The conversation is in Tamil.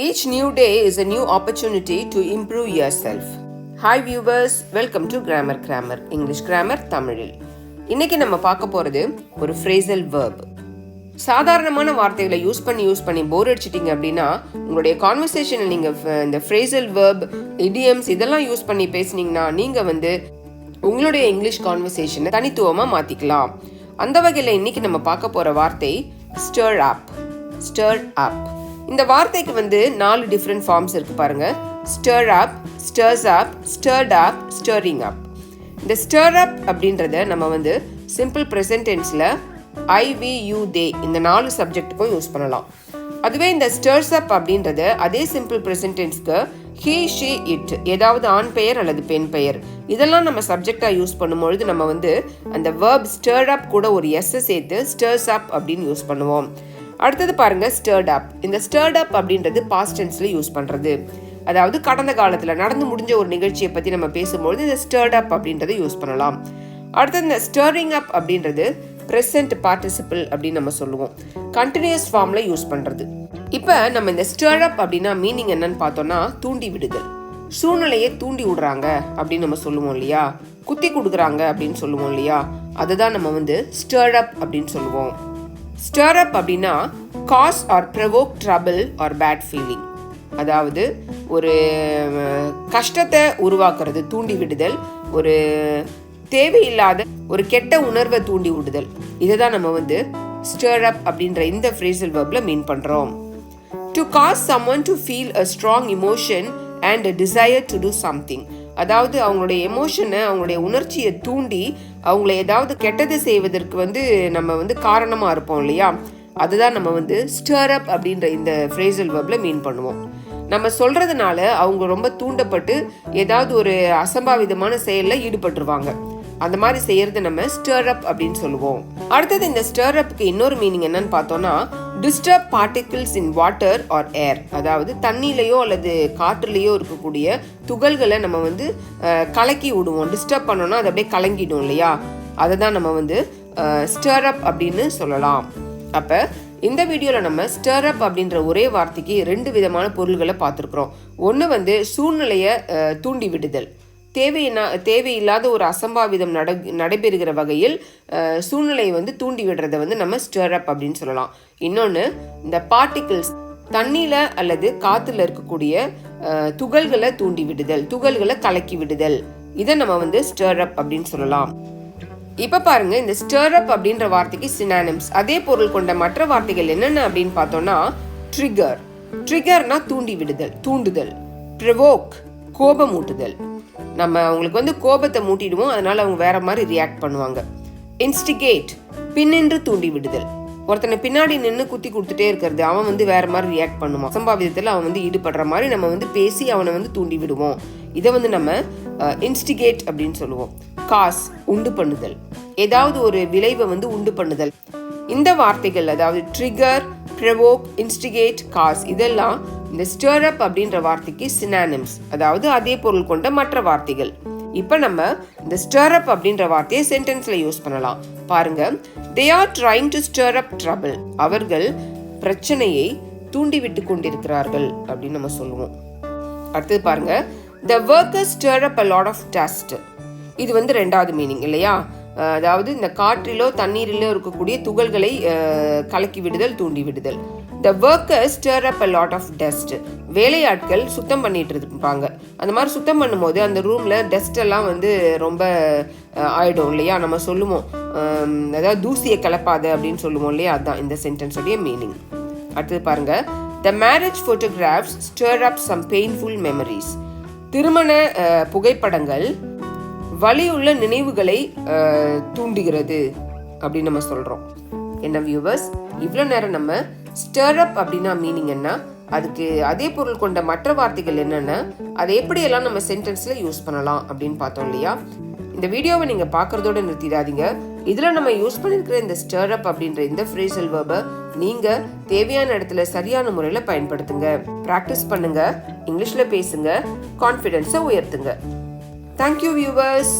Each new day is a new opportunity to improve yourself. Hi viewers, welcome to Grammar English Grammar தமிழில். இன்னைக்கு நம்ம பார்க்க போறது ஒரு phrasal verb. சாதாரணமான வார்த்தைகளை யூஸ் பண்ணி போர் அடிச்சிட்டீங்க அப்படின்னா உங்களுடைய கான்வர்சேஷனில் நீங்க இந்த phrasal verb, idioms இதெல்லாம் யூஸ் பண்ணி பேசுனீங்கன்னா நீங்க உங்களுடைய இங்கிலீஷ் கான்வர்சேஷனை தனித்துவமா மாத்திக்கலாம். அந்த வகையில் இன்னைக்கு நம்ம பார்க்க போற வார்த்தை stir up. இந்த வார்த்தைக்கு 4 டிஃப்ரெண்ட் ஃபார்ம்ஸ் இருக்கு பாருங்க. stir up, stirs up, stirred up, stirring up. இந்த stir up அப்படின்றத நம்ம சிம்பிள் ப்ரெசன்ட் டென்ஸ்ல I, we, you, they இந்த 4 சப்ஜெக்ட்டுக்கும் யூஸ் பண்ணலாம். அதுவே இந்த stirs up அப்படின்றத அதே சிம்பிள் ப்ரெசன்ட் டென்ஸ்க்கு he, she, it ஏதாவது ஆண் பெயர் அல்லது பெண் பெயர் இதெல்லாம் நம்ம சப்ஜெக்டா யூஸ் பண்ணும்பொழுது நம்ம அந்த verb stir up கூட ஒரு s சேர்த்து stirs up அப்படின்னு யூஸ் பண்ணுவோம். அடுத்தது பாருங்க stirred up. இந்த stirred up அப்படின்றது பாஸ்ட் டென்ஸ்ல யூஸ் பண்றது. அதாவது கடந்த காலத்துல நடந்து முடிஞ்ச ஒரு நிகழ்ச்சியை பத்தி நம்ம பேசும்போது இந்த stirred up அப்படின்றத யூஸ் பண்ணலாம். அடுத்தது இந்த stirring up அப்படின்றது present participle அப்படின்னு நம்ம சொல்லுவோம். கண்டினியூஸ் ஃபார்ம்ல யூஸ் பண்றது. இப்போ நம்ம இந்த stir up அப்படின்னா மீனிங் என்னன்னு பார்த்தோம்னா தூண்டி விடுதல். சூழ்நிலையை தூண்டி விடுறாங்க அப்படின்னு நம்ம சொல்லுவோம் இல்லையா, குத்தி கொடுக்குறாங்க அப்படின்னு சொல்லுவோம் இல்லையா, அதுதான் நம்ம stir up அப்படின்னு சொல்லுவோம். Stir up அப்படின்னா cause or provoke trouble or bad feeling. அதாவது ஒரு கஷ்டத்தை உருவாக்குறது, தூண்டி விடுதல், ஒரு தேவையில்லாத ஒரு கெட்ட உணர்வை தூண்டி விடுதல். இதை தான் நம்ம stir up அப்படின்ற இந்த phrasal verbல மீன் பண்றோம். To cause someone to feel a strong emotion and a desire to do something. அதாவது அவங்களுடைய எமோஷனை, அவங்களுடைய உணர்ச்சியை தூண்டி அவங்கள ஏதாவது கெட்டது செய்வதற்கு நம்ம காரணமா இருப்போம் இல்லையா, அதுதான் நம்ம stir up அப்படின்ற இந்த phrasal verbல மீன் பண்ணுவோம். நம்ம சொல்றதுனால அவங்க ரொம்ப தூண்டப்பட்டு ஏதாவது ஒரு அசம்பாவிதமான செயல்ல ஈடுபட்டுருவாங்க. அந்த மாதிரி செய்யறது நம்ம stir up அப்படின்னு சொல்லுவோம். அடுத்தது இந்த stir upக்கு இன்னொரு மீனிங் என்னன்னு பார்த்தோம்னா disturb particles in water or air. அதாவது தண்ணிலையோ அல்லது காற்றுலையோ இருக்கக்கூடிய துகள்களை நம்ம கலக்கி விடுவோம். டிஸ்டர்ப் பண்ணோம்னா அது அப்படியே கலங்கிடும் இல்லையா, அதை தான் நம்ம stir up அப்படின்னு சொல்லலாம். அப்ப இந்த வீடியோவில் நம்ம stir up அப்படின்ற ஒரே வார்த்தைக்கு 2 விதமான பொருள்களை பார்த்துருக்குறோம். ஒன்று சூழ்நிலையை தூண்டி விடுதல், தேவையில்லாத ஒரு அசம்பாவிதம் நடைபெறுகிற வகையில் சூழ்நிலையை தூண்டி விடுறதை நம்ம stir up அப்படின்னு சொல்லலாம். இன்னொன்று இந்த பார்ட்டிகிள்ஸ், தண்ணியில அல்லது காத்துல இருக்கக்கூடிய துகள்களை தூண்டி விடுதல், துகள்களை கலக்கி விடுதல், இதை நம்ம stir up அப்படின்னு சொல்லலாம். இப்ப பாருங்க, இந்த stir up அப்படின்ற வார்த்தைக்கு synonyms, அதே பொருள் கொண்ட மற்ற வார்த்தைகள் என்னென்ன அப்படின்னு பார்த்தோம்னா ட்ரிகர்னா தூண்டி விடுதல், தூண்டுதல், provoke கோபமூட்டுதல், நம்ம அவங்களுக்கு கோபத்தை மூட்டிடுவோம், அதனால அவங்க வேற மாதிரி ரியாக்ட் பண்ணுவாங்க. இன்ஸ்டிகேட் பின்னின்று தூண்டி விடுதல், ஒருத்தனை பின்னாடி நின்று குத்தி கொடுத்துட்டே இருக்கிறது, அவன் வேற மாதிரி ரியாக்ட் பண்ணுவான், அசம்பாவிதத்தில் அவன் ஈடுபடுற மாதிரி நம்ம பேசி அவனை தூண்டி விடுவோம். இதை நம்ம இன்ஸ்டிகேட் அப்படின்னு சொல்லுவோம். காஸ் உண்டு பண்ணுதல், ஏதாவது ஒரு விளைவை உண்டு பண்ணுதல். இந்த வார்த்தைகள் அதாவது ட்ரிகர், ப்ரொவோக், இன்ஸ்டிகேட், காஸ் இதெல்லாம் இந்த stir up அப்படின்ற வார்த்தைக்கு synonyms, அதாவது அதே பொருள் கொண்ட மற்ற வார்த்தைகள். இப்போ நம்ம இந்த stir up அப்படின்ற வார்த்தையை சென்டென்ஸ்ல யூஸ் பண்ணலாம். பாருங்க, they are trying to stir up trouble. அவர்கள் பிரச்சனையை தூண்டி விட்டு கொண்டிருக்கிறார்கள் அப்படின்னு நம்ம சொல்லுவோம். அடுத்தது பாருங்க, the workers stir up a lot of dust. இது 2வது மீனிங் இல்லையா, அதாவது இந்த காற்றிலோ தண்ணீரிலோ இருக்கக்கூடிய துகள்களை கலக்கி விடுதல், தூண்டி விடுதல். The workers stir up a lot of dust. வேலையாட்கள் சுத்தம் பண்ணிட்டு இருப்பாங்க. அந்த மாதிரி சுத்தம் பண்ணும்போது அந்த ரூம்ல டஸ்ட் எல்லாம் ரொம்ப ஆயிடும் இல்லையா, நம்ம சொல்லுவோம் அதாவது தூசியை கலப்பாத அப்படின்னு சொல்லுவோம் இல்லையா, அதுதான் இந்த சென்டென்ஸோடைய மீனிங். அடுத்தது பாருங்க, the marriage photographs stir up some painful memories. திருமண புகைப்படங்கள் வலியுள்ள நினைவுகளை தூண்டுகிறது அப்படின்னு நம்ம சொல்றோம். என்ன வியூவர்ஸ், இவ்வளோ நேரம் நம்ம stir up அப்படின்னா மீனிங் என்ன, அதுக்கு அதே பொருள் கொண்ட மற்ற வார்த்தைகள் என்னென்ன, அதை எப்படியெல்லாம் நம்ம சென்டென்ஸ்ல யூஸ் பண்ணலாம் அப்படின்னு பார்த்தோம் இல்லையா. இந்த வீடியோவை நீங்க பார்க்கறதோட நிறுத்திடாதீங்க. இதுல நம்ம யூஸ் பண்ணிருக்கிற இந்த stir up அப்படின்ற இந்த phrasal verb நீங்க தேவையான இடத்துல சரியான முறையில பயன்படுத்துங்க, பிராக்டிஸ் பண்ணுங்க, இங்கிலீஷ்ல பேசுங்க, கான்ஃபிடன்ஸை உயர்த்துங்க. Thank you viewers.